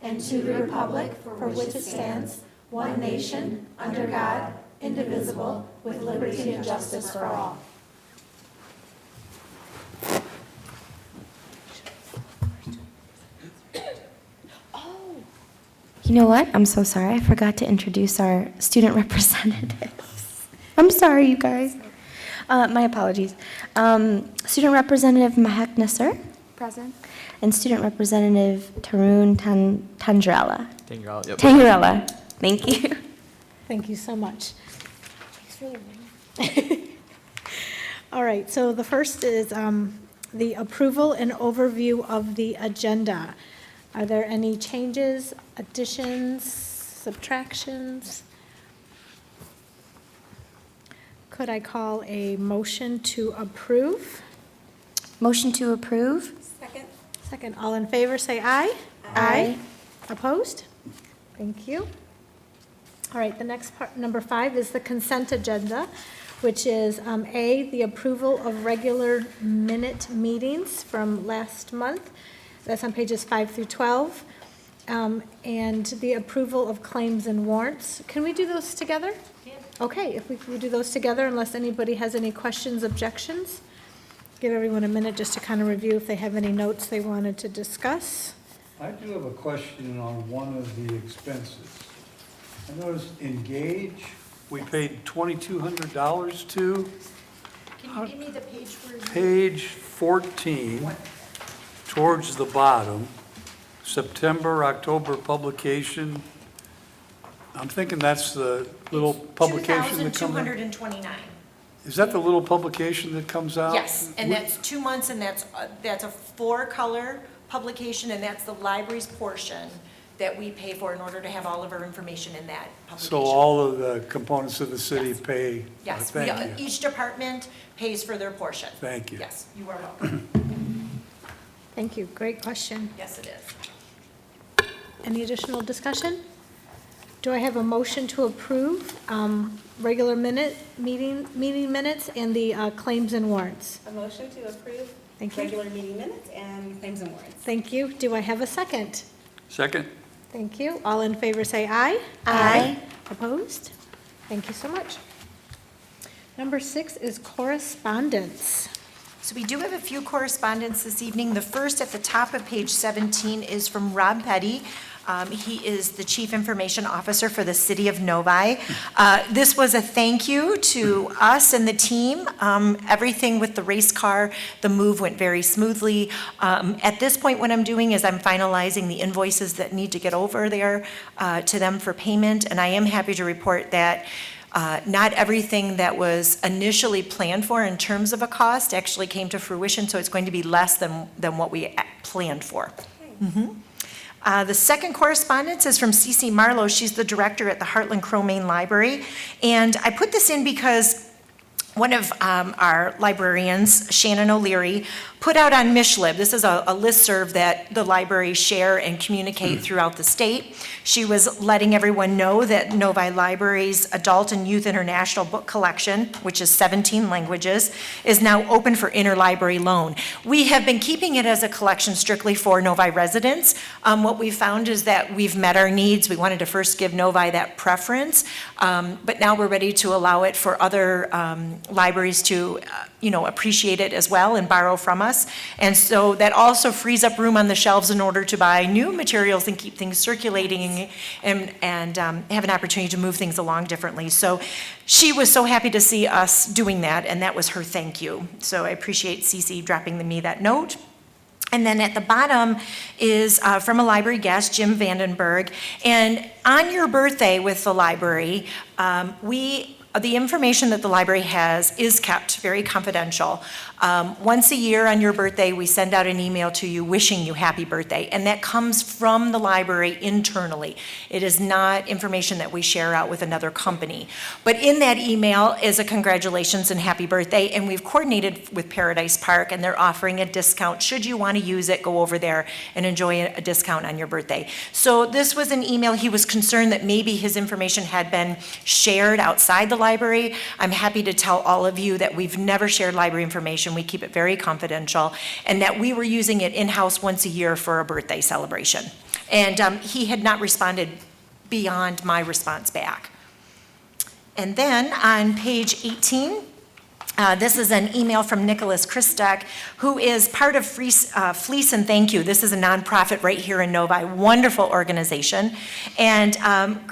and to the republic for which it stands, one nation, under God, indivisible, with liberty and justice for all. You know what? I'm so sorry. I forgot to introduce our student representatives. I'm sorry, you guys. My apologies. Student Representative Mahek Nasser. Present. And Student Representative Tarun Tangarella. Tangarella, yep. Tangarella. Thank you. Thank you so much. Thanks for learning. All right, so the first is the approval and overview of the agenda. Are there any changes, additions, subtractions? Could I call a motion to approve? Motion to approve. Second, all in favor, say aye. Aye. Opposed? Thank you. All right, the next part, number 5, is the consent agenda, which is A, the approval of regular minute meetings from last month. That's on pages 5 through 12. And the approval of claims and warrants. Can we do those together? Yeah. Okay, if we can do those together, unless anybody has any questions, objections. Give everyone a minute just to kind of review if they have any notes they wanted to discuss. I do have a question on one of the expenses. I noticed Engage, we paid $2,200 to. Can you give me the page where you... Page 14, towards the bottom, September, October publication. I'm thinking that's the little publication that comes out. 2,229. Is that the little publication that comes out? Yes, and that's 2 months, and that's a 4-color publication, and that's the library's portion that we pay for in order to have all of our information in that publication. So all of the components of the city Yes. pay? Yes, Thank you. each department pays for their portion. Thank you. Yes, you are welcome. Thank you, great question. Yes, it is. Any additional discussion? Do I have a motion to approve regular meeting minutes and the claims and warrants? A motion to approve Thank you. regular meeting minutes and claims and warrants. Thank you. Do I have a second? Second? Thank you. All in favor say aye. Aye. Opposed? Thank you so much. Number 6 is correspondence. So we do have a few correspondence this evening. The first at the top of page 17 is from Rob Petty. He is the Chief Information Officer for the City of Novi. This was a thank you to us and the team. Everything with the race car, the move went very smoothly. At this point, what I'm doing is I'm finalizing the invoices that need to get over there to them for payment, and I am happy to report that not everything that was initially planned for in terms of a cost actually came to fruition, so it's going to be less than what we planned for. The second correspondence is from Cece Marlowe. She's the director at the Heartland Crow-Main Library. And I put this in because one of our librarians, Shannon O'Leary, put out on Mishlib. This is a listserv that the libraries share and communicate throughout the state. She was letting everyone know that Novi Library's Adult and Youth International Book Collection, which is 17 languages, is now open for interlibrary loan. We have been keeping it as a collection strictly for Novi residents. What we found is that we've met our needs. We wanted to first give Novi that preference, but now we're ready to allow it for other libraries to appreciate it as well and borrow from us. And so that also frees up room on the shelves in order to buy new materials and keep things circulating and have an opportunity to move things along differently. So she was so happy to see us doing that, and that was her thank you. So I appreciate Cece dropping me that note. And then at the bottom is from a library guest, Jim Vandenberg. And on your birthday with the library, the information that the library has is kept very confidential. Once a year on your birthday, we send out an email to you wishing you happy birthday, and that comes from the library internally. It is not information that we share out with another company. But in that email is a congratulations and happy birthday, and we've coordinated with Paradise Park, and they're offering a discount. Should you want to use it, go over there and enjoy a discount on your birthday. So this was an email. He was concerned that maybe his information had been shared outside the library. I'm happy to tell all of you that we've never shared library information. We keep it very confidential, and that we were using it in-house once a year for a birthday celebration. And he had not responded beyond my response back. And then on page 18, this is an email from Nicholas Christek, who is part of Fleece and Thank You. This is a nonprofit right here in Novi, wonderful organization. And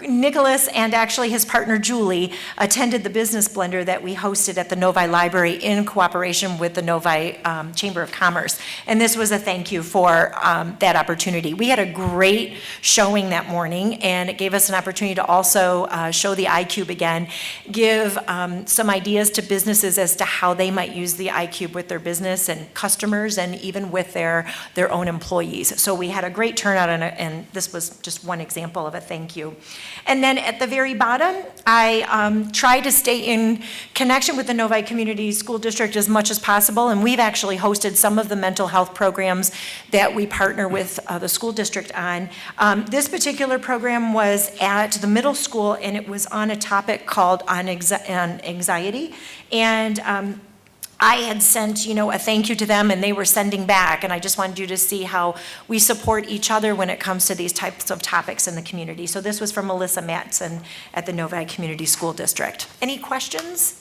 Nicholas and actually his partner Julie attended the business blender that we hosted at the Novi Library in cooperation with the Novi Chamber of Commerce. And this was a thank you for that opportunity. We had a great showing that morning, and it gave us an opportunity to also show the iCube again, give some ideas to businesses as to how they might use the iCube with their business and customers and even with their own employees. So we had a great turnout, and this was just one example of a thank you. And then at the very bottom, I try to stay in connection with the Novi Community School District as much as possible, and we've actually hosted some of the mental health programs that we partner with the school district on. This particular program was at the middle school, and it was on a topic called on anxiety. And I had sent, a thank you to them, and they were sending back, and I just wanted you to see how we support each other when it comes to these types of topics in the community. So this was from Melissa Matson at the Novi Community School District. Any questions?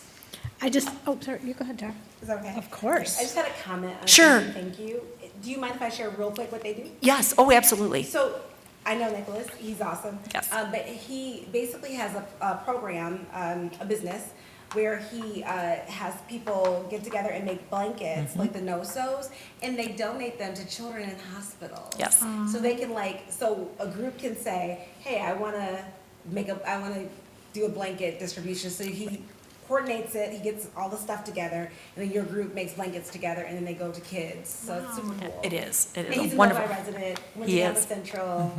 Sorry, you go ahead, Tara. Is that okay? Of course. I just had a comment on Sure. Thank you. Do you mind if I share real quick what they do? Yes, oh, absolutely. So, I know Nicholas, he's awesome. Yes. But he basically has a program, a business, where he has people get together and make blankets, like the no-sews, and they donate them to children in hospitals. Yes. So they can so a group can say, hey, I wanna do a blanket distribution, so he coordinates it, he gets all the stuff together, and then your group makes blankets together, and then they go to kids, so it's super cool. It is. It And is he's a a wonderful. Novi resident, went He to Nova is. Central.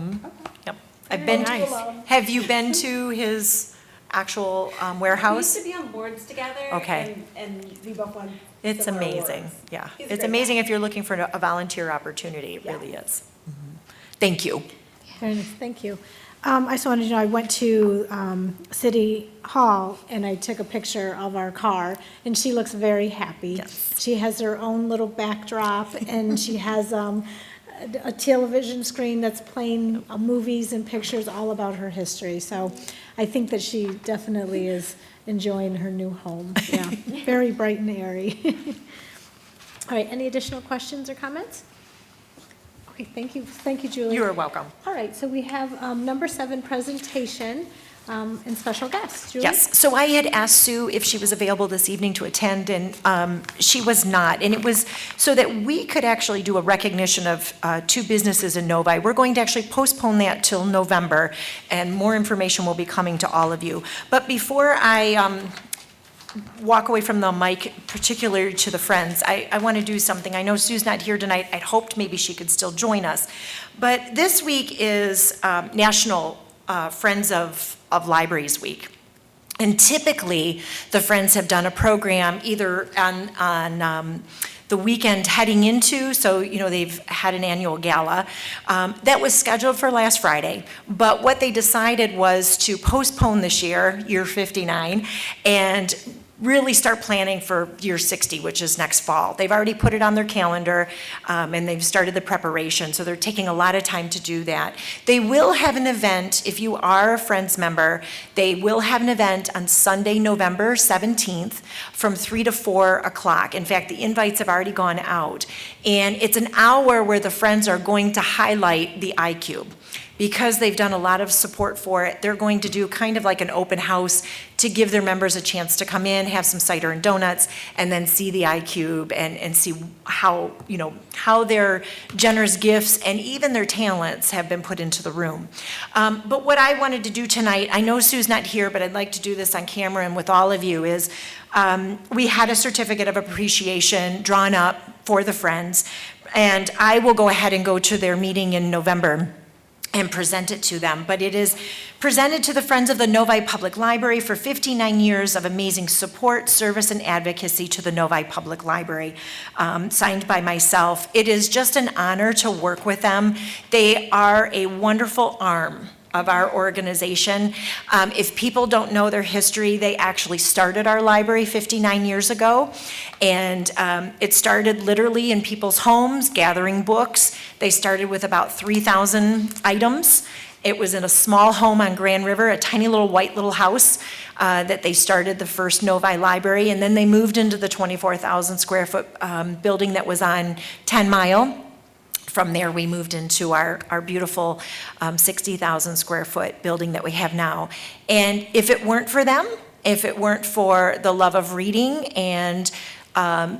Yep. I've been. Nice. Have you been to his actual We warehouse? used to be on boards together. Okay. And we both won. It's similar amazing. awards. Yeah, He's a it's great amazing guy. if you're looking for a volunteer opportunity. It Yeah. really is. Thank you. Very nice, thank you. I just wanted to know, I went to City Hall and I took a picture of our car, and she looks very happy. Yes. She has her own little backdrop, and she has a television screen that's playing movies and pictures all about her history. So I think that she definitely is enjoying her new home. Yeah, very bright and airy. All right, any additional questions or comments? Okay, thank you, Julie. You are welcome. All right, so we have number 7, presentation and special guest. Julie? Yes, so I had asked Sue if she was available this evening to attend, and she was not. And it was so that we could actually do a recognition of 2 businesses in Novi. We're going to actually postpone that till November, and more information will be coming to all of you. But before I walk away from the mic, particularly to the Friends, I want to do something. I know Sue's not here tonight. I'd hoped maybe she could still join us. But this week is National Friends of Libraries Week. And typically, the Friends have done a program either on the weekend heading into, so, they've had an annual gala that was scheduled for last Friday. But what they decided was to postpone this year 59, and really start planning for year 60, which is next fall. They've already put it on their calendar, and they've started the preparation, so they're taking a lot of time to do that. They will have an event, if you are a Friends member, they will have an event on Sunday, November 17th from 3 to 4 o'clock. In fact, the invites have already gone out. And it's an hour where the Friends are going to highlight the iCube. Because they've done a lot of support for it, they're going to do kind of like an open house to give their members a chance to come in, have some cider and donuts, and then see the iCube and see how their generous gifts and even their talents have been put into the room. But what I wanted to do tonight, I know Sue's not here, but I'd like to do this on camera and with all of you, is we had a certificate of appreciation drawn up for the Friends, and I will go ahead and go to their meeting in November and present it to them. But it is presented to the Friends of the Novi Public Library for 59 years of amazing support, service, and advocacy to the Novi Public Library, signed by myself. It is just an honor to work with them. They are a wonderful arm of our organization. If people don't know their history, they actually started our library 59 years ago. And it started literally in people's homes, gathering books. They started with about 3,000 items. It was in a small home on Grand River, a tiny little white little house that they started the first Novi library. And then they moved into the 24,000 square foot building that was on 10 Mile. From there, we moved into our beautiful 60,000 square foot building that we have now. And if it weren't for them, if it weren't for the love of reading and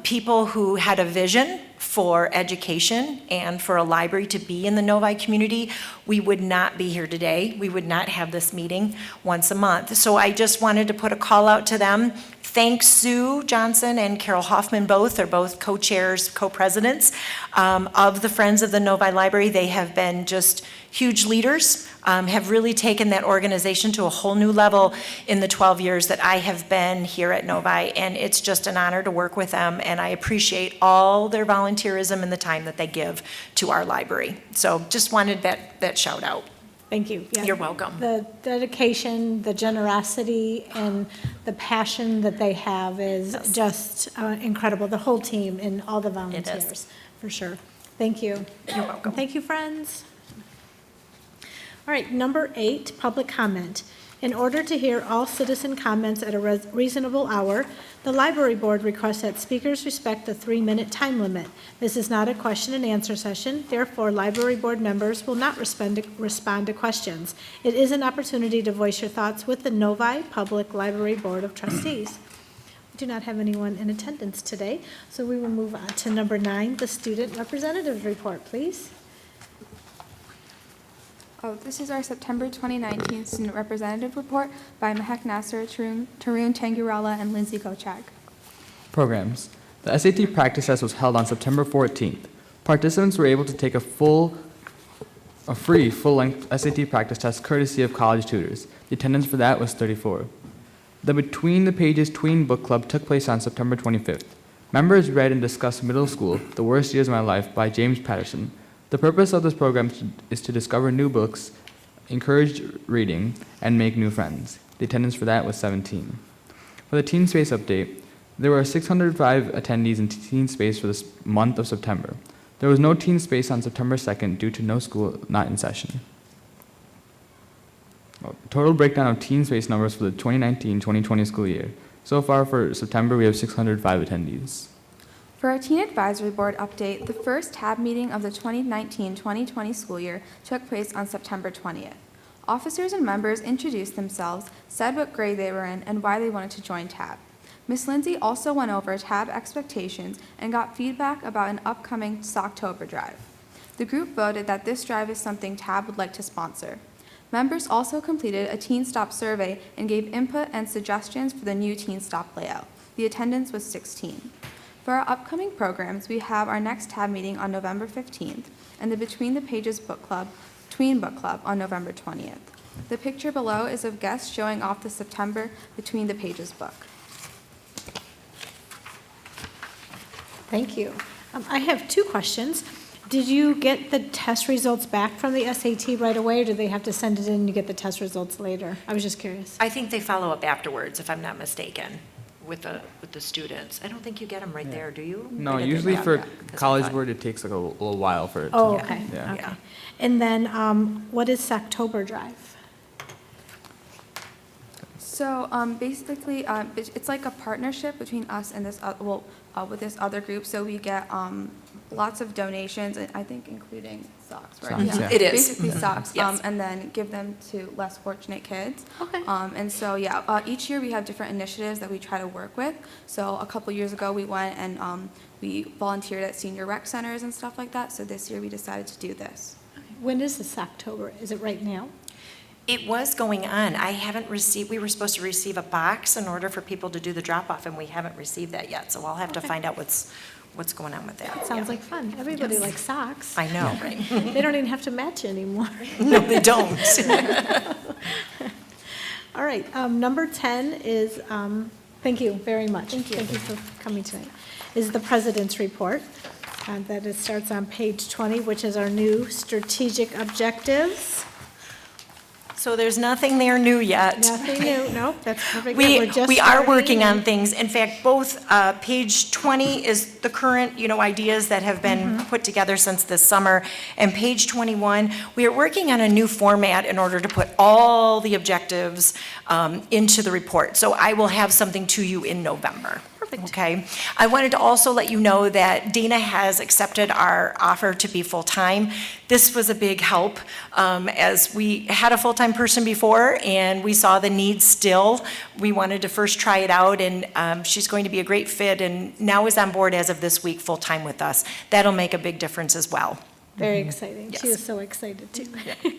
people who had a vision for education and for a library to be in the Novi community, we would not be here today. We would not have this meeting once a month. So I just wanted to put a call out to them. Thanks Sue Johnson and Carol Hoffman both. They're both co-chairs, co-presidents of the Friends of the Novi Library. They have been just huge leaders, have really taken that organization to a whole new level in the 12 years that I have been here at Novi, and it's just an honor to work with them, and I appreciate all their volunteerism and the time that they give to our library. So just wanted that shout out. Thank you. Yeah. You're welcome. The dedication, the generosity, and the passion that they have is just incredible. The whole team and all the volunteers, for sure. Thank you. You're welcome. Thank you, friends. All right, number 8, public comment. In order to hear all citizen comments at a reasonable hour, the library board requests that speakers respect the 3-minute time limit. This is not a question and answer session, therefore library board members will not respond to questions. It is an opportunity to voice your thoughts with the Novi Public Library Board of Trustees. We do not have anyone in attendance today, so we will move on to number 9, the student representative report, please. Oh, this is our September 2019 Student Representative Report by Mahek Nasser, Tarun Tangurala, and Lindsay Gochak. Programs. The SAT practice test was held on September 14th. Participants were able to take a free full-length SAT practice test courtesy of college tutors. The attendance for that was 34. The Between the Pages Tween Book Club took place on September 25th. Members read and discussed Middle School, The Worst Years of My Life by James Patterson. The purpose of this program is to discover new books, encourage reading, and make new friends. The attendance for that was 17. For the Teen Space update, there were 605 attendees in Teen Space for this month of September. There was no Teen Space on September 2nd due to no school not in session. Total breakdown of Teen Space numbers for the 2019-2020 school year. So far for September, we have 605 attendees. For our Teen Advisory Board update, the first TAB meeting of the 2019-2020 school year took place on September 20th. Officers and members introduced themselves, said what grade they were in, and why they wanted to join TAB. Ms. Lindsay also went over TAB expectations and got feedback about an upcoming Socktober drive. The group voted that this drive is something TAB would like to sponsor. Members also completed a Teen Stop survey and gave input and suggestions for the new Teen Stop layout. The attendance was 16. For our upcoming programs, we have our next TAB meeting on November 15th and the Between the Pages Book Club, Tween Book Club on November 20th. The picture below is of guests showing off the September Between the Pages book. Thank you. I have 2 questions. Did you get the test results back from the SAT right away, or do they have to send it in and you get the test results later? I was just curious. I think they follow up afterwards, if I'm not mistaken, with the students. I don't think you get them right there, do you? No, Or did they- usually yeah, for yeah, 'cause I College thought- Board, it takes like a little while for it to. Oh, okay, Yeah. okay. Yeah. And then, what is Socktober Drive? So basically, it's like a partnership between us and this, with this other group. So we get lots of donations, and I think including socks, right? Socks, yeah. It is. Basically socks, Yes. and then give them to less fortunate kids. Okay. And so, yeah, each year we have different initiatives that we try to work with. So a couple years ago, we went and we volunteered at senior rec centers and stuff like that. So this year we decided to do this. When is this Socktober? Is it right now? It was going on. I haven't received, we were supposed to receive a box in order for people to do the drop-off, and we haven't received that yet. So I'll have to Okay. find out what's going on with that. Sounds Yeah. like fun. Everybody Yes. likes socks. I know, right? They don't even have to match anymore. No, they don't. All right, number 10 is, thank you very much. Thank you. Thank you for coming tonight, is the President's Report. That it starts on page 20, which is our new strategic objectives. So there's nothing there new yet. Nothing new, nope, that's perfect. We We're just are starting. working on things. In fact, both page 20 is the current, ideas that have been put together since this summer. And page 21, we are working on a new format in order to put all the objectives into the report. So I will have something to you in November. Perfect. Okay. I wanted to also let you know that Dana has accepted our offer to be full-time. This was a big help, as we had a full-time person before and we saw the need still. We wanted to first try it out, and she's going to be a great fit, and now is on board as of this week, full-time with us. That'll make a big difference as well. Very exciting. She Yes. is so excited too. All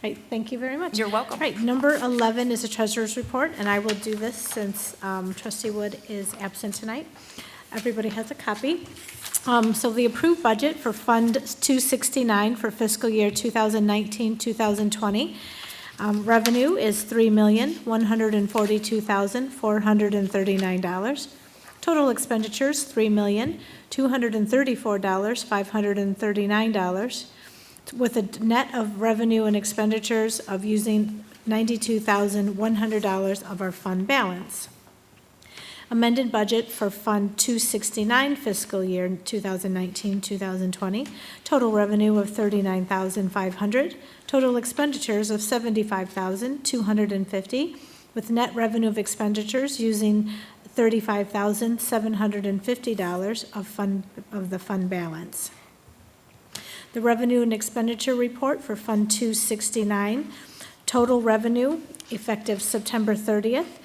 right, thank you very much. You're welcome. All right, number 11 is a treasurer's report, and I will do this since trustee Wood is absent tonight. Everybody has a copy. So the approved budget for Fund 269 for fiscal year 2019-2020. Revenue is $3,142,439. Total expenditures, $3,234,539, with a net of revenue and expenditures of using $92,100 of our fund balance. Amended budget for Fund 269 fiscal year 2019-2020. Total revenue of $39,500. Total expenditures of $75,250, with net revenue of expenditures using $35,750 of the fund balance. The revenue and expenditure report for Fund 269, total revenue effective September 30th.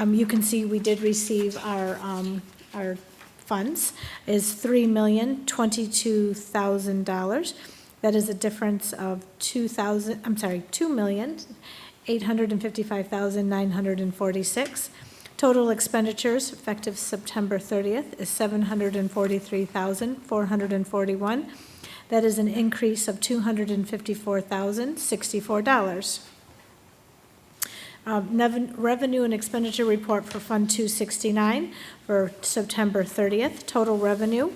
You can see we did receive our funds is $3,022,000. That is a difference of $2,855,946. Total expenditures effective September 30th is $743,441. That is an increase of $254,064. Revenue and expenditure report for Fund 269 for September 30th. Total revenue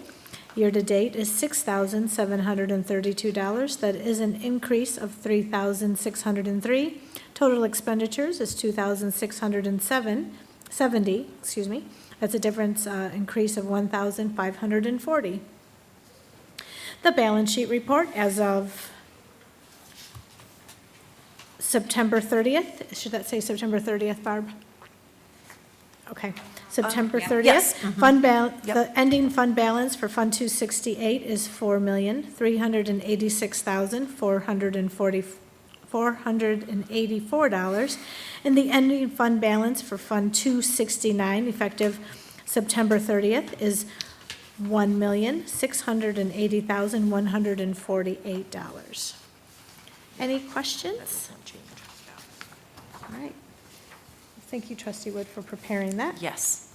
year-to-date is $6,732. That is an increase of $3,603. Total expenditures is $2,670. That's a difference, increase of $1,540. The balance sheet report as of September 30th. Should that say September 30th, Barb? Okay, September 30th. Yes. Fund the ending fund balance for Fund 268 is $4,386,484, and the ending fund balance for Fund 269 effective September 30th is $1,680,148. Any questions? All right. Thank you, Trustee Wood, for preparing that. Yes.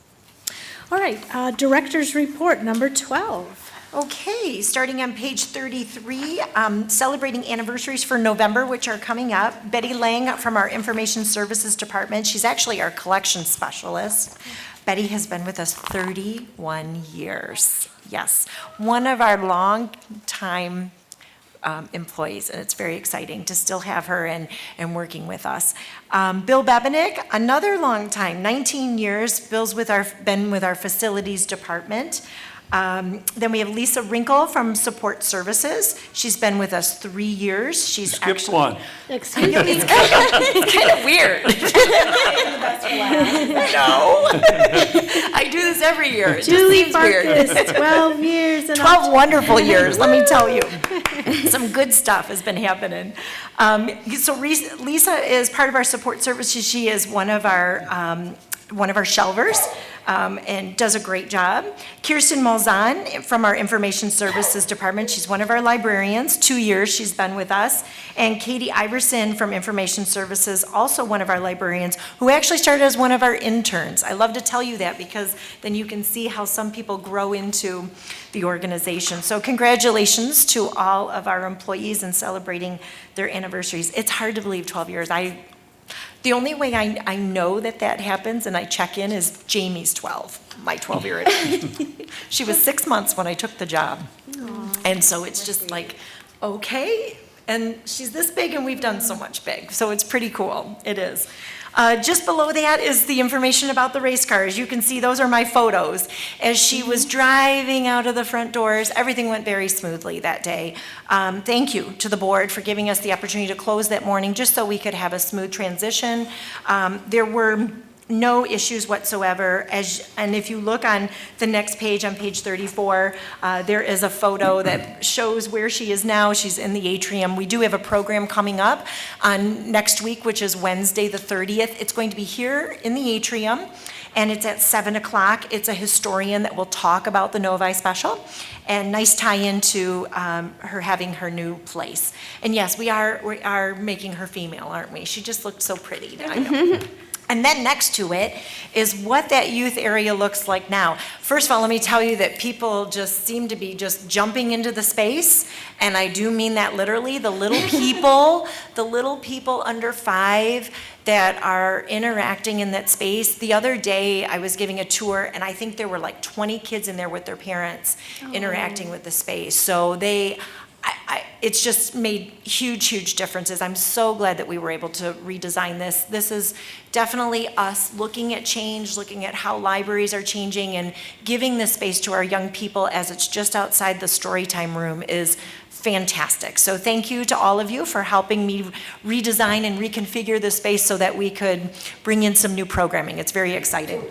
All right, Director's Report, number 12. Okay, starting on page 33, celebrating anniversaries for November, which are coming up. Betty Lang from our Information Services Department. She's actually our collection specialist. Betty has been with us 31 years. Yes, one of our long-time employees, and it's very exciting to still have her and working with us. Bill Bebenick, another long time, 19 years. Bill's been with our Facilities Department. Then we have Lisa Wrinkle from Support Services. She's been with us 3 years. She's Skipped one. Excuse me. It's kind of weird. No. I do this every year. It just Julie seems weird. Farkas, 12 years and 12 wonderful years, let me tell you. Some good stuff has been happening. So Lisa is part of our support services. She is one of our shelvers. And does a great job. Kirsten Malzahn from our Information Services Department. She's one of our librarians. 2 years she's been with us. And Katie Iverson from Information Services, also one of our librarians, who actually started as one of our interns. I love to tell you that because then you can see how some people grow into the organization. So congratulations to all of our employees in celebrating their anniversaries. It's hard to believe 12 years. The only way I know that happens and I check in is Jamie's 12, my 12-year-old. She was 6 months when I took the job. And so it's just like, okay, And she's this big and we've done so much big, so it's pretty cool. It is. Just below that is the information about the race cars. You can see those are my photos. As she was driving out of the front doors, everything went very smoothly that day. Thank you to the board for giving us the opportunity to close that morning just so we could have a smooth transition. There were no issues whatsoever. And if you look on the next page, on page 34, there is a photo that shows where she is now. She's in the atrium. We do have a program coming up on next week, which is Wednesday the 30th. It's going to be here in the atrium, and it's at 7 o'clock. It's a historian that will talk about the Novi special, and nice tie-in to her having her new place. And yes, we are making her female, aren't we? She just looked so pretty. I know. And then next to it is what that youth area looks like now. First of all, let me tell you that people just seem to be just jumping into the space, and I do mean that literally. The little people under 5 that are interacting in that space. The other day, I was giving a tour, and I think there were like 20 kids in there with their parents interacting with the space. So it's just made huge differences. I'm so glad that we were able to redesign this. This is definitely us looking at change, looking at how libraries are changing, and giving this space to our young people as it's just outside the Storytime room is fantastic. So thank you to all of you for helping me redesign and reconfigure the space so that we could bring in some new programming. It's very exciting.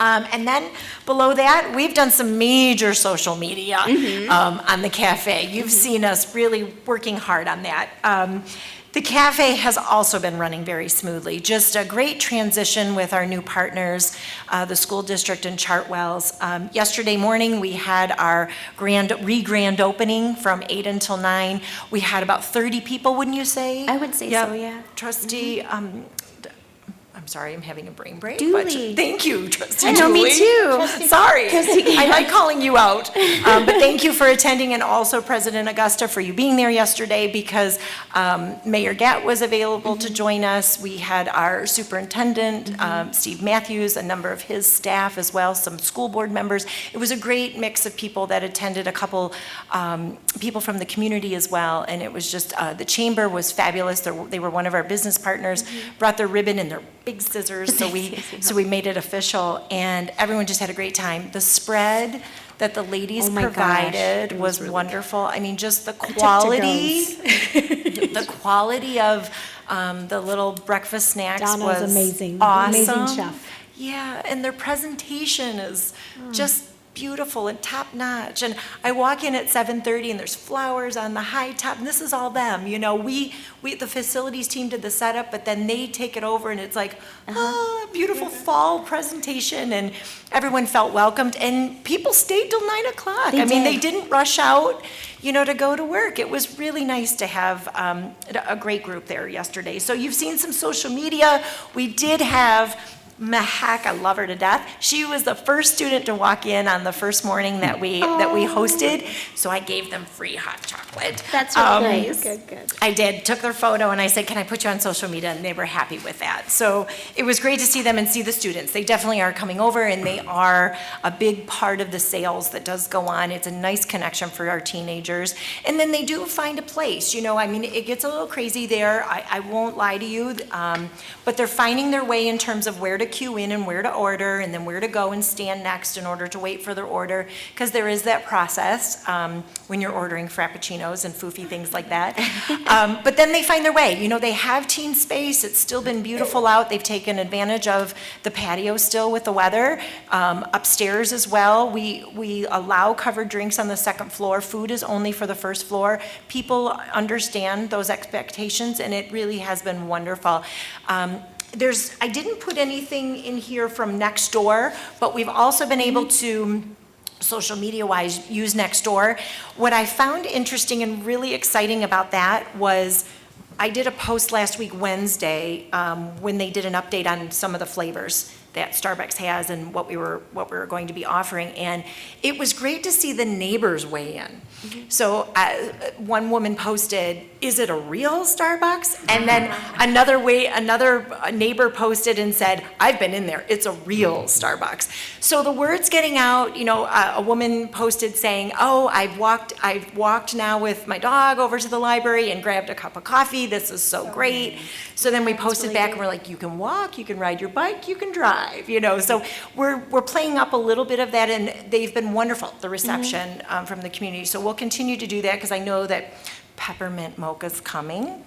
And then below that, we've done some major social media on the cafe. You've seen us really working hard on that. The cafe has also been running very smoothly. Just a great transition with our new partners, the school district and Chartwells. Yesterday morning, we had our grand opening from 8 until 9. We had about 30 people, wouldn't you say? I would say so, yeah. Trustee, I'm sorry, I'm having a brain break. Dooley. But thank you, Trustee I know, Dooley. me too. Sorry, I like calling you out. But thank you for attending, and also President Augusta for you being there yesterday, because Mayor Gatt was available to join us. We had our superintendent, Steve Matthews, a number of his staff as well, some school board members. It was a great mix of people that attended, a couple people from the community as well, and it was just, the chamber was fabulous. They were one of our business partners, brought their ribbon and their big scissors, so we made it official, and everyone just had a great time. The spread that the ladies provided was really wonderful. I mean, just the quality, the quality of the little breakfast snacks Donna's was amazing. Awesome. Amazing chef. Yeah, and their presentation is just beautiful and top notch. And I walk in at 7:30 and there's flowers on the high top, and this is all them. You know, we the facilities team did the setup, but then they take it over, and it's like, beautiful fall presentation, and everyone felt welcomed, and people stayed till 9 o'clock. I mean, they didn't rush out, you know, to go to work. It was really nice to have a great group there yesterday. So you've seen some social media. We did have Mahak, I love her to death. She was the first student to walk in on the first morning that we hosted, so I gave them free hot chocolate. That's really nice. Good. I did, took their photo, and I said, can I put you on social media? And they were happy with that. So it was great to see them and see the students. They definitely are coming over, and they are a big part of the sales that does go on. It's a nice connection for our teenagers. And then they do find a place, you know, I mean, it gets a little crazy there. I won't lie to you, but they're finding their way in terms of where to queue in and where to order, and then where to go and stand next in order to wait for their order, because there is that process when you're ordering frappuccinos and foofy things like that. But then they find their way. You know, they have teen space. It's still been beautiful out. They've taken advantage of the patio still with the weather. Upstairs as well, we allow covered drinks on the second floor. Food is only for the first floor. People understand those expectations, and it really has been wonderful. I didn't put anything in here from next door, but we've also been able to, social media wise, use next door. What I found interesting and really exciting about that was I did a post last week Wednesday when they did an update on some of the flavors. that Starbucks has and what we were going to be offering. And it was great to see the neighbors weigh in. So one woman posted, "Is it a real Starbucks?" And then another neighbor posted and said, "I've been in there. It's a real Starbucks." So the word's getting out. A woman posted saying, "Oh, I've walked now with my dog over to the library and grabbed a cup of coffee. This is so great." So then we posted back and we're like, "You can walk, you can ride your bike, you can drive." So we're playing up a little bit of that, and they've been wonderful, the reception from the community. So we'll continue to do that, because I know that peppermint mocha's coming.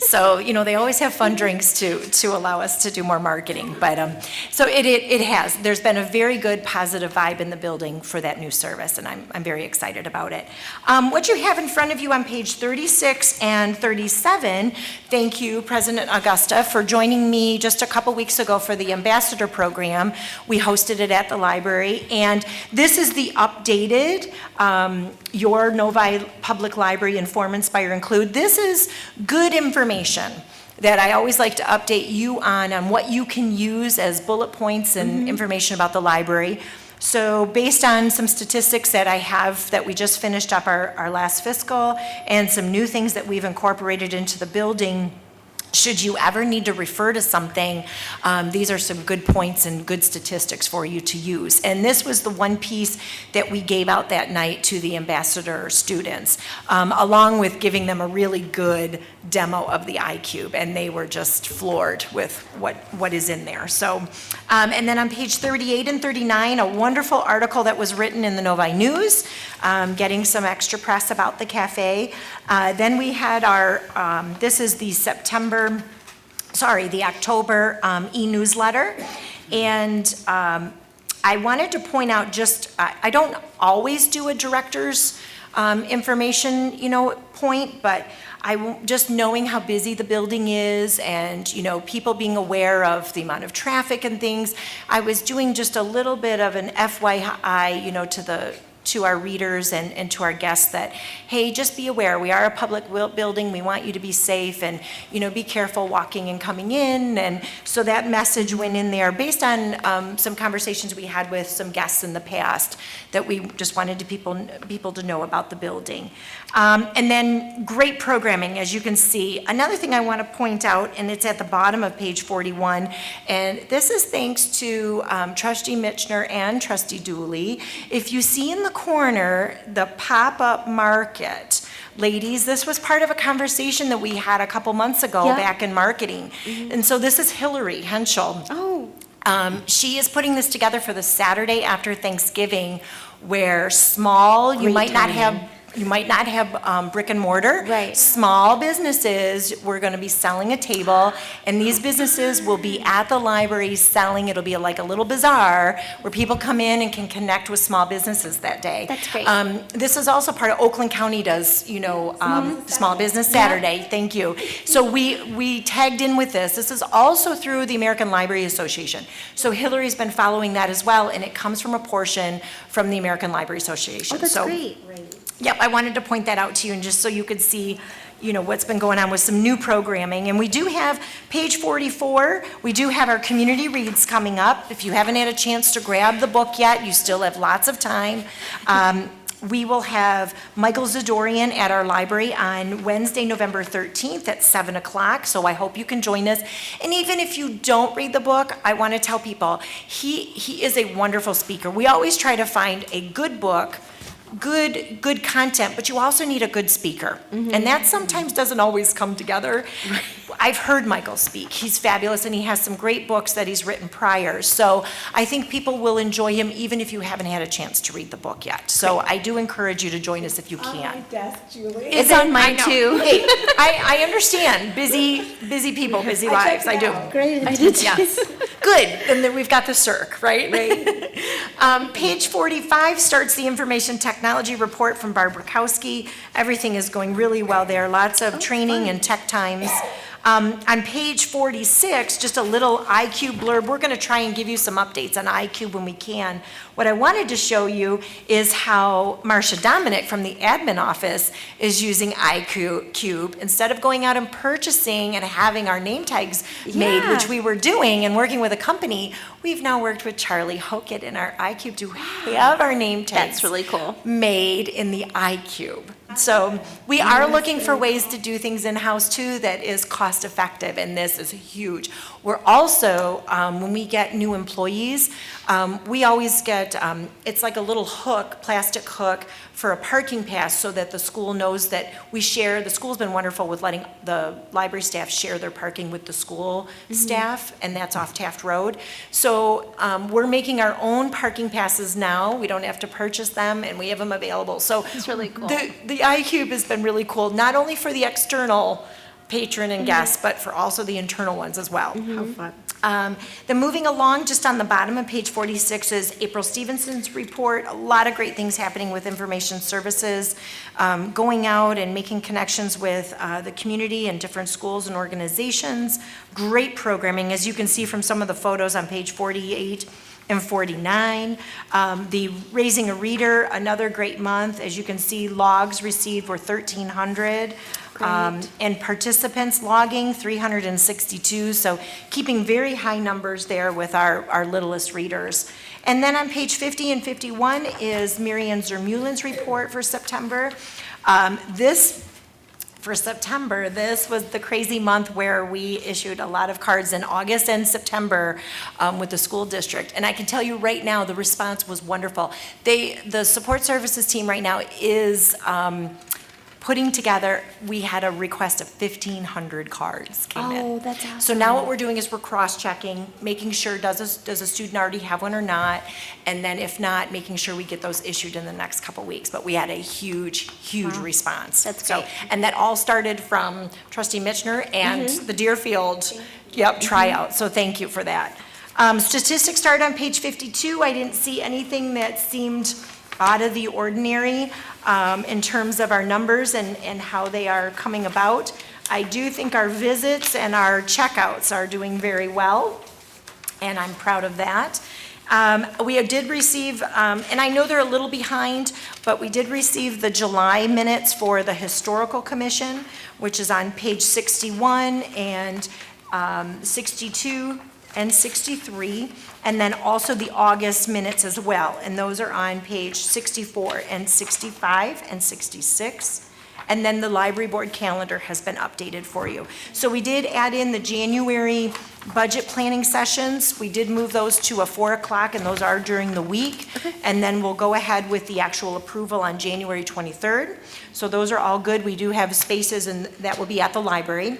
So, they always have fun drinks to allow us to do more marketing. But, so it has. There's been a very good positive vibe in the building for that new service, and I'm very excited about it. What you have in front of you on page 36 and 37, thank you, President Augusta, for joining me just a couple weeks ago for the Ambassador Program. We hosted it at the library, and this is the updated Your Novi Public Library Inform, Inspire, Include. This is good information that I always like to update you on what you can use as bullet points and information about the library. So based on some statistics that I have, that we just finished up our last fiscal, and some new things that we've incorporated into the building, should you ever need to refer to something, these are some good points and good statistics for you to use. And this was the one piece that we gave out that night to the ambassador students, along with giving them a really good demo of the iCube, and they were just floored with what is in there. So, and then on page 38 and 39, a wonderful article that was written in the Novi News, getting some extra press about the cafe. Then we had this is the October e-newsletter. And I wanted to point out I don't always do a director's information, point, but just knowing how busy the building is, and, people being aware of the amount of traffic and things, I was doing just a little bit of an FYI, to our readers and to our guests, that, hey, just be aware, we are a public building, we want you to be safe, and, be careful walking and coming in. And so that message went in there based on some conversations we had with some guests in the past, that we just wanted people to know about the building. And then great programming, as you can see. Another thing I want to point out, and it's at the bottom of page 41, and this is thanks to Trustee Mitchner and Trustee Dooley. If you see in the corner, the pop-up market. Ladies, this was part of a conversation that we had a couple months ago back in marketing. And so this is Hillary Henschel. Oh. She is putting this together for the Saturday after Thanksgiving, where you might not have brick and mortar. Right. Small businesses, we're going to be selling a table, and these businesses will be at the library selling. It'll be like a little bazaar where people come in and can connect with small businesses that day. That's great. This is also part of Oakland County does, Small Business Saturday. Thank you. So we tagged in with this. This is also through the American Library Association. So Hillary's been following that as well, and it comes from a portion from the American Library Association. Oh, that's great. Yep, I wanted to point that out to you, and just so you could see, what's been going on with some new programming. And we do have page 44, we do have our community reads coming up. If you haven't had a chance to grab the book yet, you still have lots of time. We will have Michael Zadorian at our library on Wednesday, November 13th at 7 o'clock, so I hope you can join us. And even if you don't read the book, I want to tell people, he is a wonderful speaker. We always try to find a good book, good content, but you also need a good speaker. And that sometimes doesn't always come together. I've heard Michael speak. He's fabulous, and he has some great books that he's written prior. So I think people will enjoy him even if you haven't had a chance to read the book yet. So I do encourage you to join us if you can. On my desk, Julie. It's on mine too. Hey, I understand. Busy people, busy lives. I do. Great. I did too. Yes. Good. And then we've got the circ, right? Page 45 starts the information technology report from Barb Rakowski. Everything is going really well there. Lots of training and tech times. On page 46, just a little iCube blurb. We're going to try and give you some updates on iCube when we can. What I wanted to show you is how Marcia Dominic from the admin office is using iCube. Instead of going out and purchasing and having our name tags made, which we were doing and working with a company, we've now worked with Charlie Hokett in our iCube to have our name tags That's really cool. made in the iCube. So we are looking for ways to do things in-house too that is cost effective, and this is huge. We're also, when we get new employees, we always get, it's like a little hook, plastic hook for a parking pass so that the school knows that we share, the school's been wonderful with letting the library staff share their parking with the school staff, and that's off Taft Road. So we're making our own parking passes now. We don't have to purchase them, and we have them available. So It's really cool. the iCube has been really cool, not only for the external patron and guests, but for also the internal ones as well. How fun. Then moving along, just on the bottom of page 46 is April Stevenson's report. A lot of great things happening with information services, going out and making connections with the community and different schools and organizations. Great programming, as you can see from some of the photos on page 48 and 49. The Raising a Reader, another great month. As you can see, logs received were 1,300. And participants logging 362, so keeping very high numbers there with our littlest readers. And then on page 50 and 51 is Marianne Zermulin's report for September. For September, this was the crazy month where we issued a lot of cards in August and September with the school district. And I can tell you right now, the response was wonderful. The support services team right now is putting together, we had a request of 1,500 cards came in. Oh, that's awesome. So now what we're doing is we're cross-checking, making sure does a student already have one or not, and then if not, making sure we get those issued in the next couple weeks. But we had a huge response. That's So, great. and that all started from Trustee Mitchner and Mm-hmm. the Deerfield, tryout. So thank you for that. Statistics started on page 52. I didn't see anything that seemed out of the ordinary in terms of our numbers and how they are coming about. I do think our visits and our checkouts are doing very well, and I'm proud of that. We did receive, and I know they're a little behind, but we did receive the July minutes for the Historical Commission, which is on page 61 and 62 and 63, and then also the August minutes as well, and those are on page 64 and 65 and 66. And then the library board calendar has been updated for you. So we did add in the January budget planning sessions. We did move those to a 4 o'clock, and those are during the week. And then we'll go ahead with the actual approval on January 23rd. So those are all good. We do have spaces, and that will be at the library.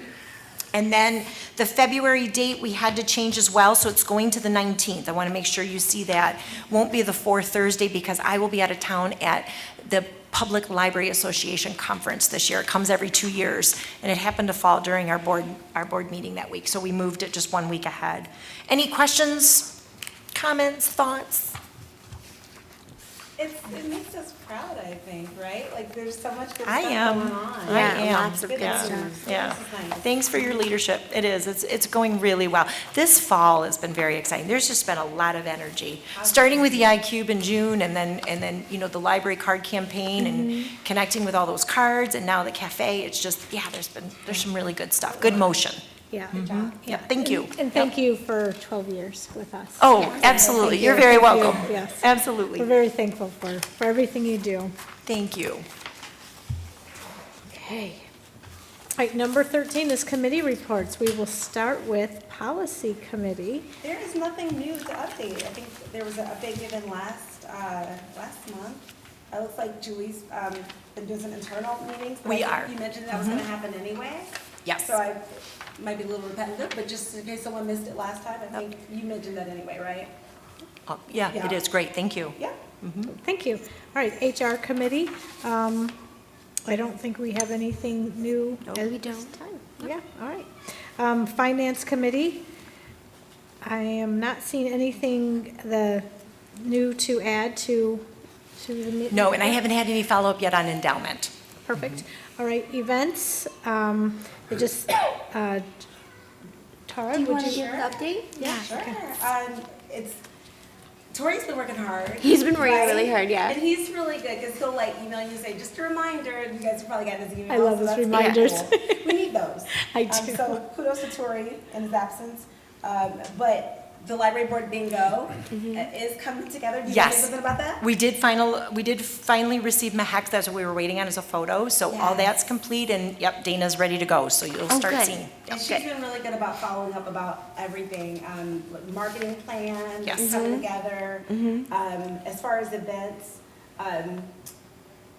And then the February date, we had to change as well, so it's going to the 19th. I want to make sure you see that. Won't be the fourth Thursday because I will be out of town at the Public Library Association Conference this year. It comes every 2 years, and it happened to fall during our board meeting that week, so we moved it just 1 week ahead. Any questions, comments, thoughts? It makes us proud, I think, right? Like, there's so much good I stuff am. going on. I am. lots of good Yeah. stuff. Yeah. This is nice. Thanks for your leadership. It is. It's going really well. This fall has been very exciting. There's just been a lot of energy, starting with the iCube in June, and then the library card campaign and connecting with all those cards, and now the cafe. It's just there's some really good stuff. Good motion. Yeah. Yeah. Thank you. And thank you for 12 years with us. Oh, absolutely. Thank You're you. very Thank you. welcome. Yes. Absolutely. We're very thankful for everything you do. Thank you. Okay. All right, number 13 is committee reports. We will start with policy committee. There is nothing new to update. I think there was an update given last month. It looks like Julie's been doing some internal meetings. but We I think are. You mentioned that was gonna happen anyway. Yes. So I might be a little repetitive, but just in case someone missed it last time, I think you mentioned that anyway, right? Oh, yeah, it Yeah. is great. Thank you. Yeah. Thank you. All right, HR committee. I don't think we have anything new. Nope. at We this don't. time. Yeah, all right. Finance committee. I am not seeing anything new to add to the meeting. No, and I haven't had any follow-up yet on endowment. perfect. All right, events, it just, Tara, Do you would want to you? give an update? Yeah, Sure. okay. Tori's been working hard. He's been working right? really hard, yeah. And he's really good because he'll like email you and say, just a reminder. And you guys have probably gotten his emails. I love so his that's reminders. cool. We need those. I do. So kudos to Tori in his absence. But the library board bingo is coming together. Do you want to say Yes. something about that? We did finally receive Mahek, that's what we were waiting on, as a photo, so all Yes. that's complete, and yep, Dana's ready to go, so you'll Oh, start good. seeing. And she's been really good about following up about everything, like marketing plan, Yes. coming together. As far as events,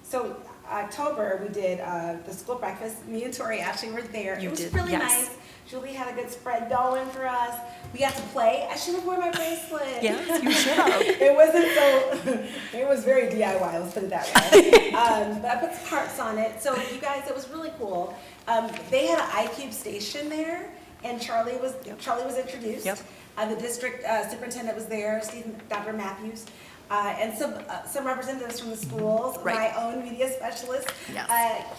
so October, we did the school breakfast. Me and Tori actually were there. You It was did, really yes. nice. Julie had a good spread going for us. We got to play. I should have worn my bracelet. Yes, you should have. It wasn't so, it was very DIY, let's put it that way. But I put some hearts on it. So you guys, it was really cool. They had an iCube station there, and Charlie was introduced. Yep. The district superintendent was there, Dr. Matthews, and some representatives from the schools. Right. My own media specialist, Yes.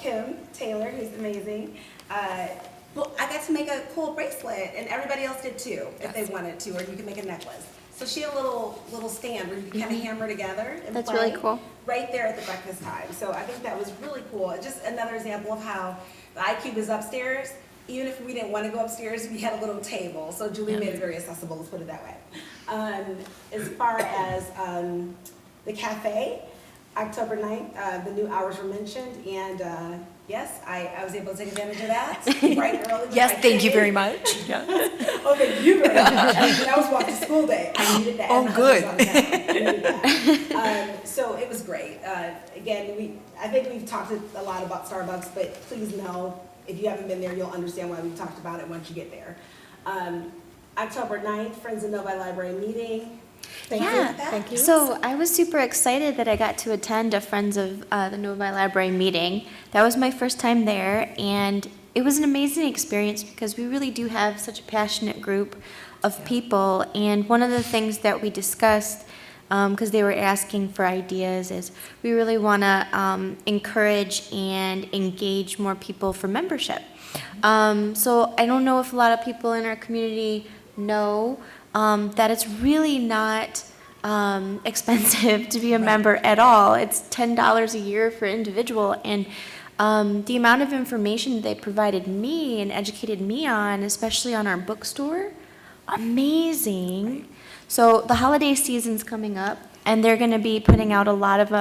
Kim Taylor, who's amazing. Well, I got to make a cool bracelet, and everybody else did too, if they wanted to, or you can make a necklace. So she had a little stand where you can kind of hammer together and That's play really cool. right there at the breakfast time. So I think that was really cool. Just another example of how the iCube is upstairs. Even if we didn't want to go upstairs, we had a little table. So Julie made it very accessible, let's put it that way. As far as the cafe, October 9th, the new hours were mentioned, and yes, I was able to take advantage of that. Right early. Yes, thank you very much. Yeah. Oh, thank you very much. That was walk to school day. I needed that. Oh, good. I needed that. So it was great. Again, I think we've talked a lot about Starbucks, but please know, if you haven't been there, you'll understand why we've talked about it once you get there. October 9th, Friends of Novi Library meeting. Thank Yeah. you. Thank you. So I was super excited that I got to attend a Friends of the Novi Library meeting. That was my first time there, and it was an amazing experience because we really do have such a passionate group of people. And one of the things that we discussed, because they were asking for ideas, is we really want to encourage and engage more people for membership. So I don't know if a lot of people in our community know that it's really not expensive to be a member at all. It's $10 a year for individual, and the amount of information they provided me and educated me on, especially on our bookstore, amazing. So the holiday season's coming up, and they're going to be putting out a lot of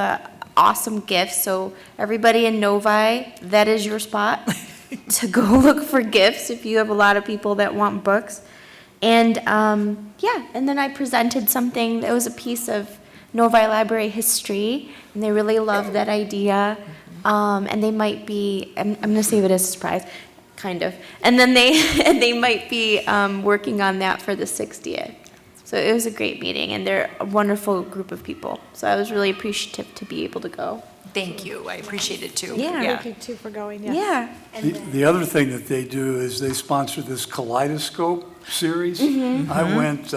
awesome gifts. So everybody in Novi, that is your spot to go look for gifts if you have a lot of people that want books. And and then I presented something that was a piece of Novi Library history, and they really loved that idea. And they might be, I'm going to save it as a surprise, kind of. And then they might be working on that for the 60th. So it was a great meeting, and they're a wonderful group of people. So I was really appreciative to be able to go. Thank you, I appreciate it too. Yeah. Thank you too for going, yes. Yeah. The other thing that they do is they sponsor this Kaleidoscope series. I went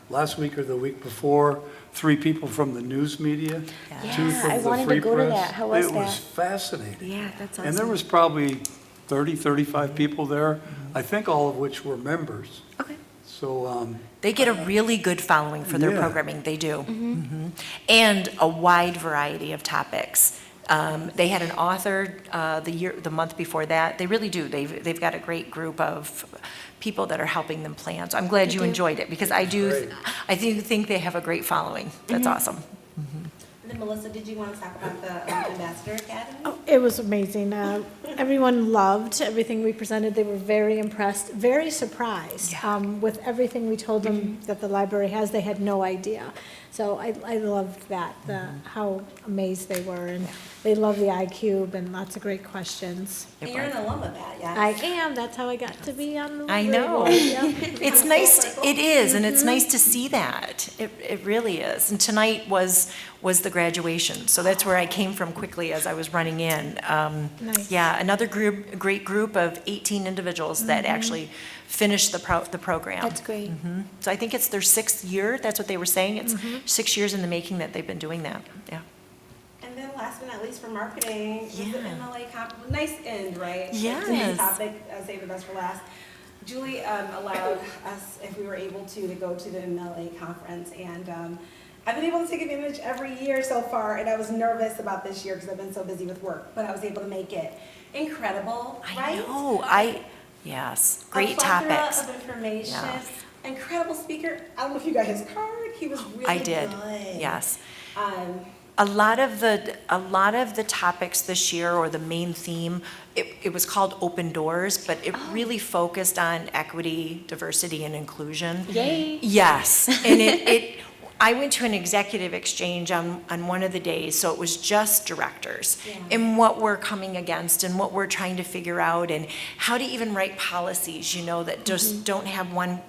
last week or the week before, 3 people from the news media, 2 Yeah, from I the wanted to Free go to Press. that. How was It was that? fascinating. Yeah, that's awesome. And there was probably 30, 35 people there, I think all of which were members. Okay. So, They get a really good following for their Yeah. programming, they do. And a wide variety of topics. They had an author the month before that. They really do. They've got a great group of people that are helping them plan. So I'm glad you enjoyed it, because I do think they have a great following. That's awesome. And then Melissa, did you want to talk about the Ambassador Academy? Oh, it was amazing. Everyone loved everything we presented. They were very impressed, very surprised with everything we told them that the library has. They had no idea. So I loved that, how amazed they were. And they love the iCube and lots of great questions. And you're an alum of that, yeah? I am. That's how I got to be on the I library know. board. Yeah. It's nice, it is, and it's nice to see that. It really is. And tonight was the graduation, so that's where I came from quickly as I was running in. Nice. Yeah, another great group of 18 individuals that actually finished the program. That's great. So I think it's their 6th year, that's what they were saying. It's 6 years in the making that they've been doing that, yeah. And then last but not at least for marketing, was the MLA nice end, right? Yes. Today's topic, save the best for last. Julie allowed us, if we were able to go to the MLA conference, and I've been able to take advantage every year so far, and I was nervous about this year because I've been so busy with work, but I was able to make it. Incredible, right? I know, yes, great A plethora topics. of information. Yes. Incredible speaker. I don't know if you got his card. He was really I did, good. yes. Um, A lot of the topics this year, or the main theme, it was called Open Doors, but it really focused on equity, diversity, and inclusion. Yay. Yes, and I went to an executive exchange on one of the days, so it was just directors, Yeah. and what we're coming against, and what we're trying to figure out, and how to even write policies, that just don't have one,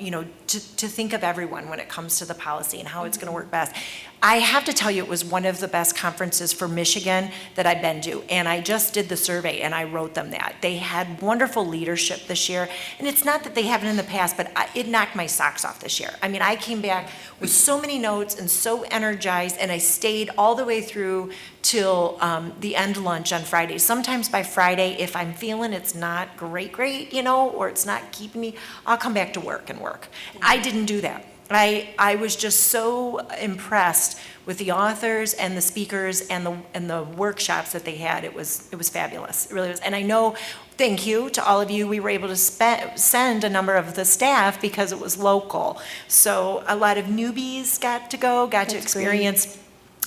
to think of everyone when it comes to the policy and how it's going to work best. I have to tell you, it was one of the best conferences for Michigan that I've been to, and I just did the survey, and I wrote them that. They had wonderful leadership this year, and it's not that they haven't in the past, but it knocked my socks off this year. I mean, I came back with so many notes and so energized, and I stayed all the way through till the end lunch on Friday. Sometimes by Friday, if I'm feeling it's not great, or it's not keeping me, I'll come back to work and work. I didn't do that. I was just so impressed with the authors and the speakers and the workshops that they had. It was fabulous. It really was. And I know, thank you to all of you, we were able to send a number of the staff because it was local. So a lot of newbies got to experience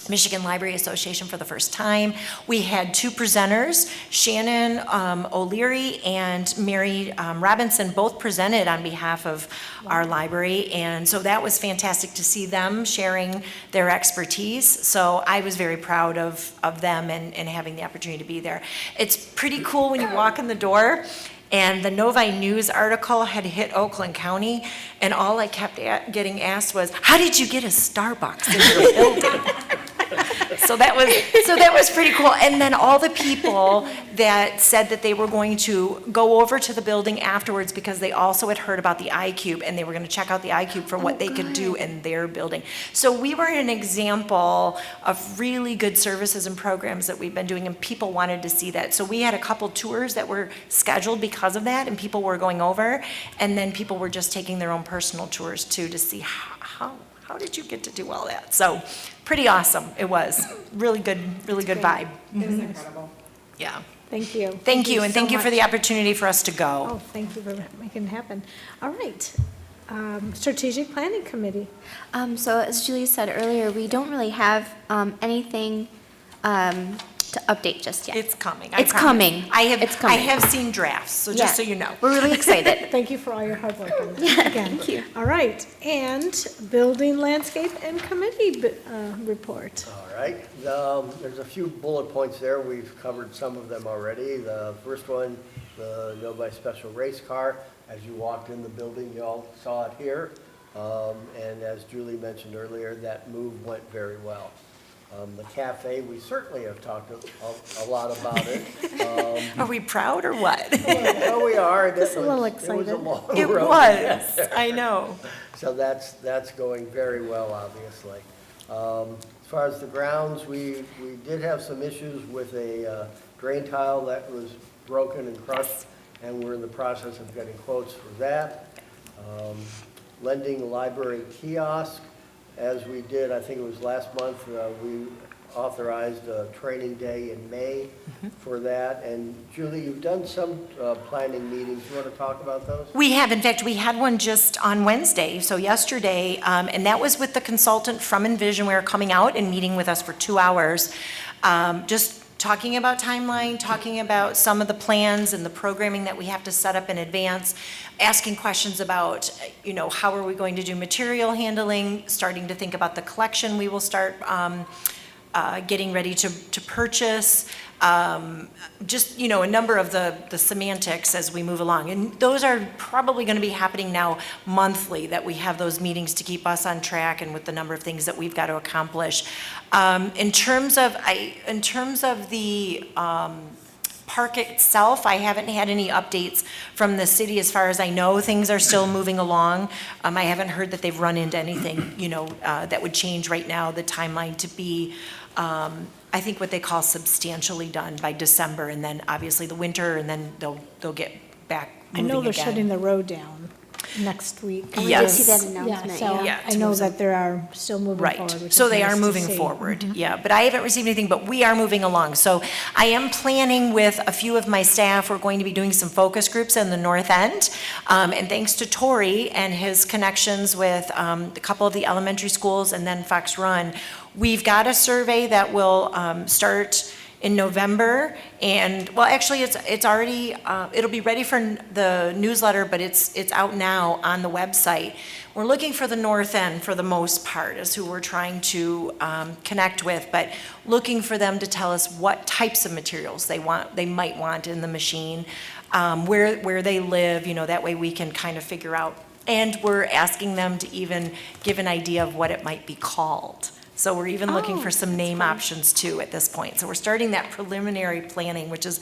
Michigan Library Association for the first time. We had two presenters, Shannon O'Leary and Mary Robinson, both presented on behalf of our library, and so that was fantastic to see them sharing their expertise. So I was very proud of them and having the opportunity to be there. It's pretty cool when you walk in the door, and the Novi News article had hit Oakland County, and all I kept getting asked was, how did you get a Starbucks in your building? So that was pretty cool. And then all the people that said that they were going to go over to the building afterwards because they also had heard about the iCube, and they were going to check out the iCube for what they could do in their building. So we were an example of really good services and programs that we've been doing, and people wanted to see that. So we had a couple tours that were scheduled because of that, and people were going over, and then people were just taking their own personal tours too, to see how did you get to do all that? So pretty awesome. It was really good vibe. It was incredible. Yeah. Thank you. Thank you, and so thank you for much. the opportunity for us to go. Oh, thank you for making it happen. All right. Strategic Planning Committee. So as Julie said earlier, we don't really have anything to update just yet. It's coming. It's coming. I It's coming. have seen drafts, so just so you know. We're really excited. Thank you for all your hard work on that. Again. Thank you. All right. And Building, Landscape, and Committee report. All right, there's a few bullet points there. We've covered some of them already. The first one, the Novi Special Race Car. As you walked in the building, you all saw it here. And as Julie mentioned earlier, that move went very well. The cafe, we certainly have talked a lot about it. Are we proud or what? Well, we are. Just a little It was excited. a long It road. was, I know. So that's going very well, obviously. As far as the grounds, we did have some issues with a drain tile that was broken and crushed, and we're in the process of getting quotes for that. Lending library kiosk, as we did, I think it was last month, we authorized a training day in May for that. And Julie, you've done some planning meetings. You want to talk about those? We have, in fact, we had one just on Wednesday, so yesterday, and that was with the consultant from Envisionware coming out and meeting with us for 2 hours, just talking about timeline, talking about some of the plans and the programming that we have to set up in advance, asking questions about, how are we going to do material handling, starting to think about the collection we will start getting ready to purchase, just, a number of the semantics as we move along. And those are probably going to be happening now monthly, that we have those meetings to keep us on track and with the number of things that we've got to accomplish. In terms of the park itself, I haven't had any updates from the city as far as I know. Things are still moving along. I haven't heard that they've run into anything, that would change right now the timeline to be I think what they call substantially done by December, and then obviously the winter, and then they'll get back I moving know they're again. shutting the road down next week. we did Yes. see that announcement, So yeah. I know that they are still moving Right, forward. which so is they are nice to moving see. forward, yeah, but I haven't received anything, but we are moving along. So I am planning with a few of my staff, we're going to be doing some focus groups in the north end. And thanks to Tori and his connections with a couple of the elementary schools and then Fox Run, we've got a survey that will start in November, and, well, actually, it's already, it'll be ready for the newsletter, but it's out now on the website. We're looking for the north end for the most part, is who we're trying to connect with, but looking for them to tell us what types of materials they might want in the machine, where they live, that way we can kind of figure out. And we're asking them to even give an idea of what it might be called. So we're even looking for some name options too at this point. So we're starting that preliminary planning, which is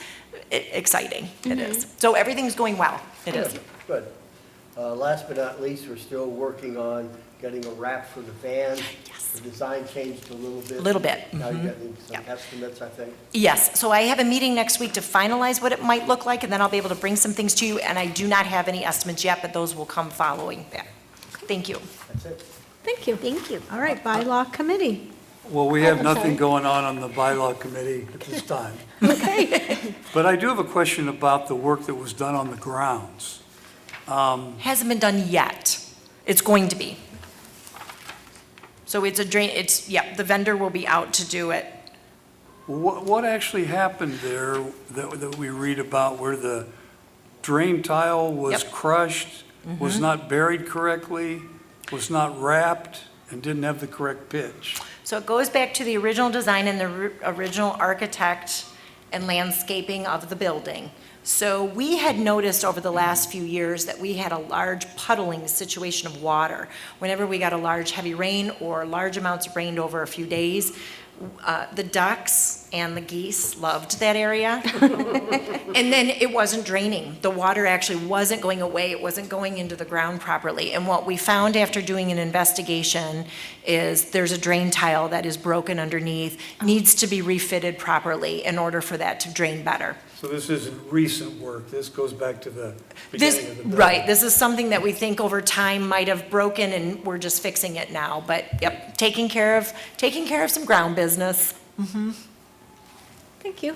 exciting. It is. So everything's going well. It is. Good. Last but not least, we're still working on getting a wrap for the van. Yes. The design changed a little bit. A little bit. Now you're getting some Yep. estimates, I think. Yes. So I have a meeting next week to finalize what it might look like, and then I'll be able to bring some things to you. And I do not have any estimates yet, but those will come following that. Thank you. That's it. Thank you. Thank you. All right, bylaw committee. Well, we have I'm nothing sorry. going on the bylaw committee at this time. Okay. But I do have a question about the work that was done on the grounds. Hasn't been done yet. It's going to be. So it's the vendor will be out to do it. What actually happened there that we read about where the drain tile was Yep. crushed, was not buried correctly, was not wrapped, and didn't have the correct pitch? So it goes back to the original design and the original architect and landscaping of the building. So we had noticed over the last few years that we had a large puddling situation of water. Whenever we got a large heavy rain or large amounts of rain over a few days, the ducks and the geese loved that area. And then it wasn't draining. The water actually wasn't going away. It wasn't going into the ground properly. And what we found after doing an investigation is there's a drain tile that is broken underneath, needs to be refitted properly in order for that to drain better. So this isn't recent work, this goes back to the This, beginning of the building? right, this is something that we think over time might have broken and we're just fixing it now. But, yep, taking care of some ground business. Thank you.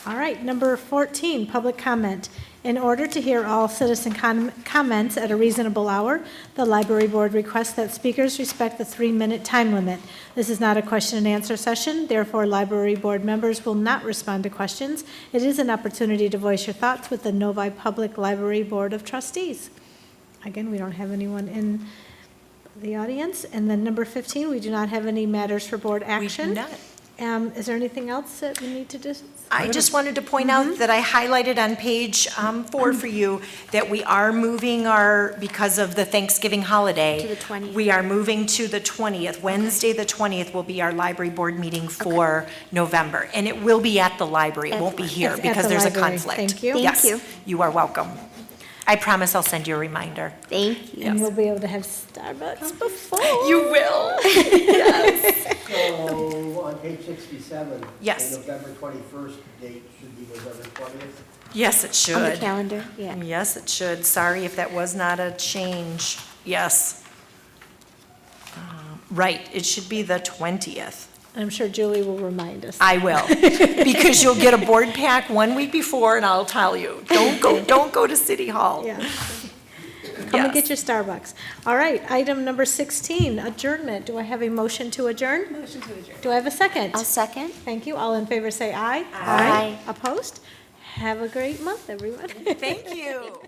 All right, number 14, public comment. In order to hear all citizen comments at a reasonable hour, the library board requests that speakers respect the 3-minute time limit. This is not a question and answer session, therefore library board members will not respond to questions. It is an opportunity to voice your thoughts with the Novi Public Library Board of Trustees. Again, we don't have anyone in the audience. And then number 15, we do not have any matters for board action. We do not. Is there anything else that we need to do? I just wanted to point out that I highlighted on page 4 for you that we are moving because of the Thanksgiving holiday. To the 20th. We are moving to the 20th. Wednesday, the 20th will be our library board meeting for November. And it will be at the library. It won't be here At because the there's a library. conflict. Thank you. Thank Yes, you. you are welcome. I promise I'll send you a reminder. Thank you. And we'll be able to have Starbucks before. You will. So on page 67. Yes. The November 21st date should be November 20th. Yes, it On the should. calendar, yeah. Yes, it should. Sorry if that was not a change. Yes. Right, it should be the 20th. I'm sure Julie will remind us. I will, because you'll get a board pack 1 week before, and I'll tell you, don't go to City Hall. Yeah. Come and get Yes. your Starbucks. All right, item number 16, adjournment. Do I have a motion to adjourn? Motion to adjourn. Do I have a second? I'll second. Thank you. All in favor say aye. Aye. Opposed? Have a great month, everyone. Thank you.